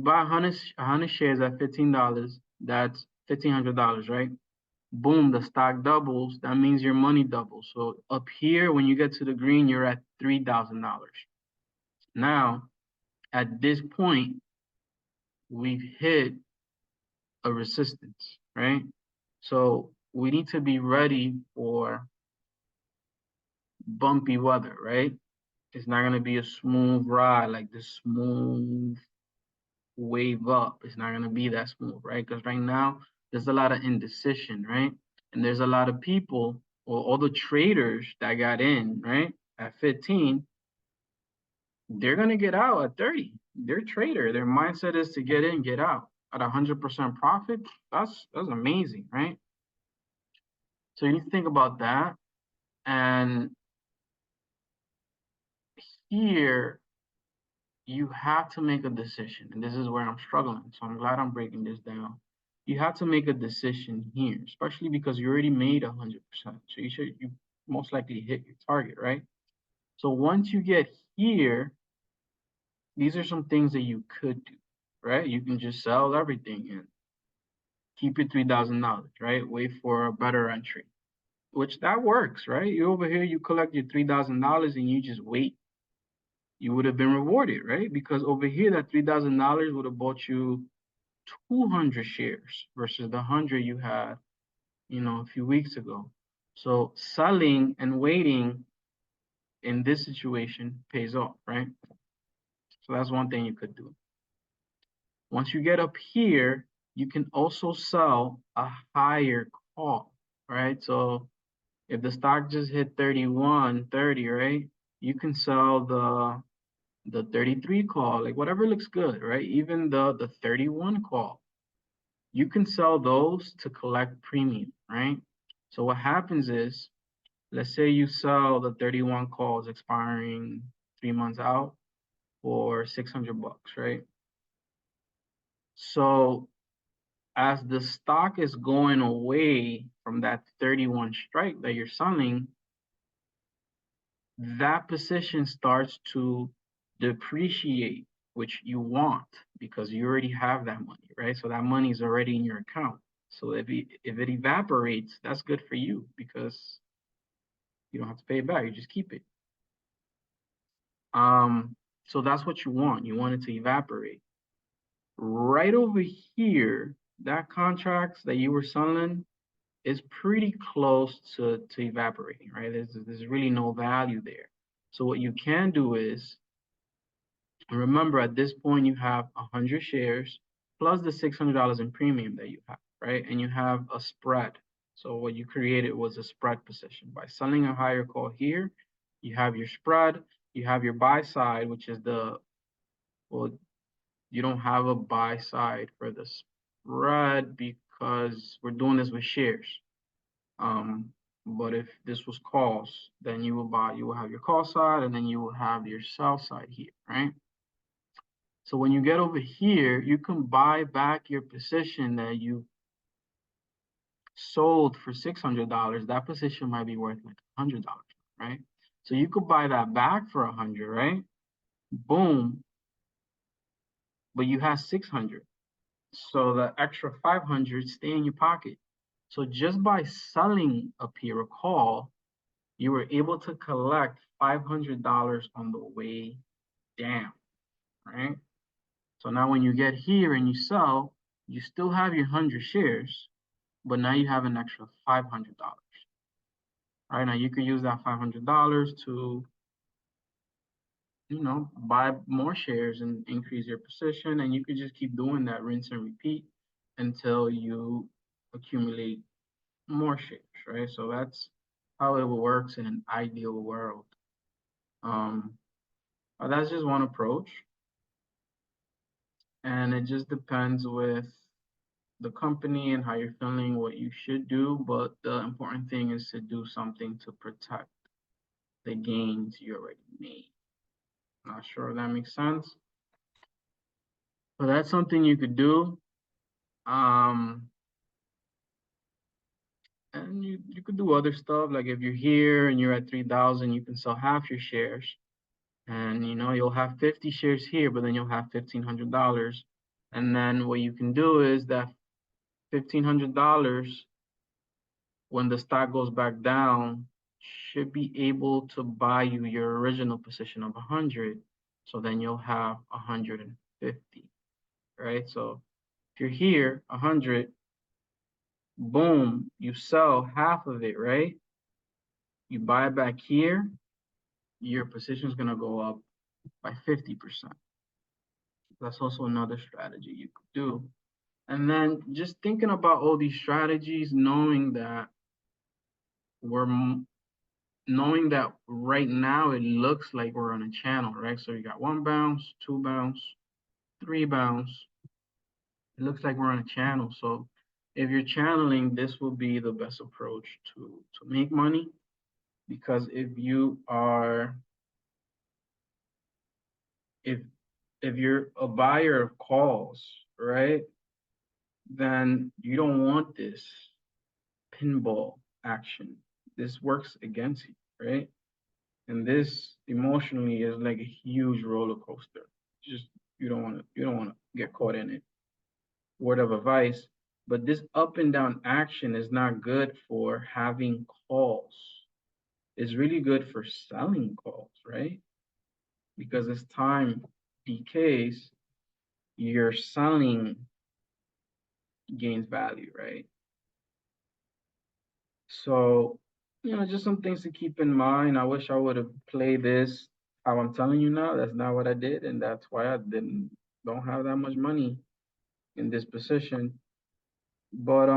buy 100 shares at $15, that's $1,500, right? Boom, the stock doubles. That means your money doubles. So up here, when you get to the green, you're at $3,000. Now, at this point, we've hit a resistance, right? So we need to be ready for bumpy weather, right? It's not going to be a smooth ride like this smooth wave up. It's not going to be that smooth, right? Because right now, there's a lot of indecision, right? And there's a lot of people, or all the traders that got in, right, at 15, they're going to get out at 30. They're trader. Their mindset is to get in, get out at 100% profit. That's amazing, right? So you need to think about that. And here, you have to make a decision. And this is where I'm struggling. So I'm glad I'm breaking this down. You have to make a decision here, especially because you already made 100%. So you most likely hit your target, right? So once you get here, these are some things that you could do, right? You can just sell everything and keep your $3,000, right? Wait for a better entry, which that works, right? You over here, you collect your $3,000 and you just wait. You would have been rewarded, right? Because over here, that $3,000 would have bought you 200 shares versus the 100 you had, a few weeks ago. So selling and waiting in this situation pays off, right? So that's one thing you could do. Once you get up here, you can also sell a higher call, right? So if the stock just hit 31.30, right? You can sell the 33 call, like whatever looks good, right? Even the 31 call. You can sell those to collect premium, right? So what happens is, let's say you sell the 31 calls expiring 3 months out for $600, right? So as the stock is going away from that 31 strike that you're selling, that position starts to depreciate, which you want because you already have that money, right? So that money is already in your account. So if it evaporates, that's good for you because you don't have to pay it back. You just keep it. So that's what you want. You want it to evaporate. Right over here, that contracts that you were selling is pretty close to evaporating, right? There's really no value there. So what you can do is, remember at this point you have 100 shares plus the $600 in premium that you have, right? And you have a spread. So what you created was a spread position. By selling a higher call here, you have your spread, you have your buy side, which is well, you don't have a buy side for the spread because we're doing this with shares. But if this was calls, then you will have your call side and then you will have your sell side here, right? So when you get over here, you can buy back your position that you sold for $600. That position might be worth like $100, right? So you could buy that back for 100, right? Boom. But you have 600. So the extra 500 stay in your pocket. So just by selling a peer call, you were able to collect $500 on the way down, right? So now when you get here and you sell, you still have your 100 shares, but now you have an extra $500. Right now you can use that $500 to, buy more shares and increase your position, and you could just keep doing that, rinse and repeat until you accumulate more shares, right? So that's how it works in an ideal world. Um, that's just one approach, and it just depends with the company and how you're feeling, what you should do. But the important thing is to do something to protect the gains you already made. Not sure if that makes sense, but that's something you could do. Um, and you could do other stuff like if you're here and you're at 3,000, you can sell half your shares, and you'll have 50 shares here, but then you'll have $1,500 And then what you can do is that $1,500, when the stock goes back down, should be able to buy you your original position of 100. So then you'll have 150, right? So if you're here, 100, boom, you sell half of it, right? You buy it back here, your position is gonna go up by 50%. That's also another strategy you could do. And then just thinking about all these strategies, we're knowing that right now it looks like we're on a channel, right? So you got 1 bounce, 2 bounce, 3 bounce. It looks like we're on a channel. So if you're channeling, this will be the best approach to make money. Because if if you're a buyer of calls, right, then you don't want this pinball action. This works against you, right? And this emotionally is like a huge roller coaster. Just you don't want to get caught in it. Word of advice. But this up and down action is not good for having calls. It's really good for selling calls, right? Because as time decays, your selling gains value, right? So, just some things to keep in mind. I wish I would have played this how I'm telling you now. That's not what I did, and that's why I don't have that much money in this position. But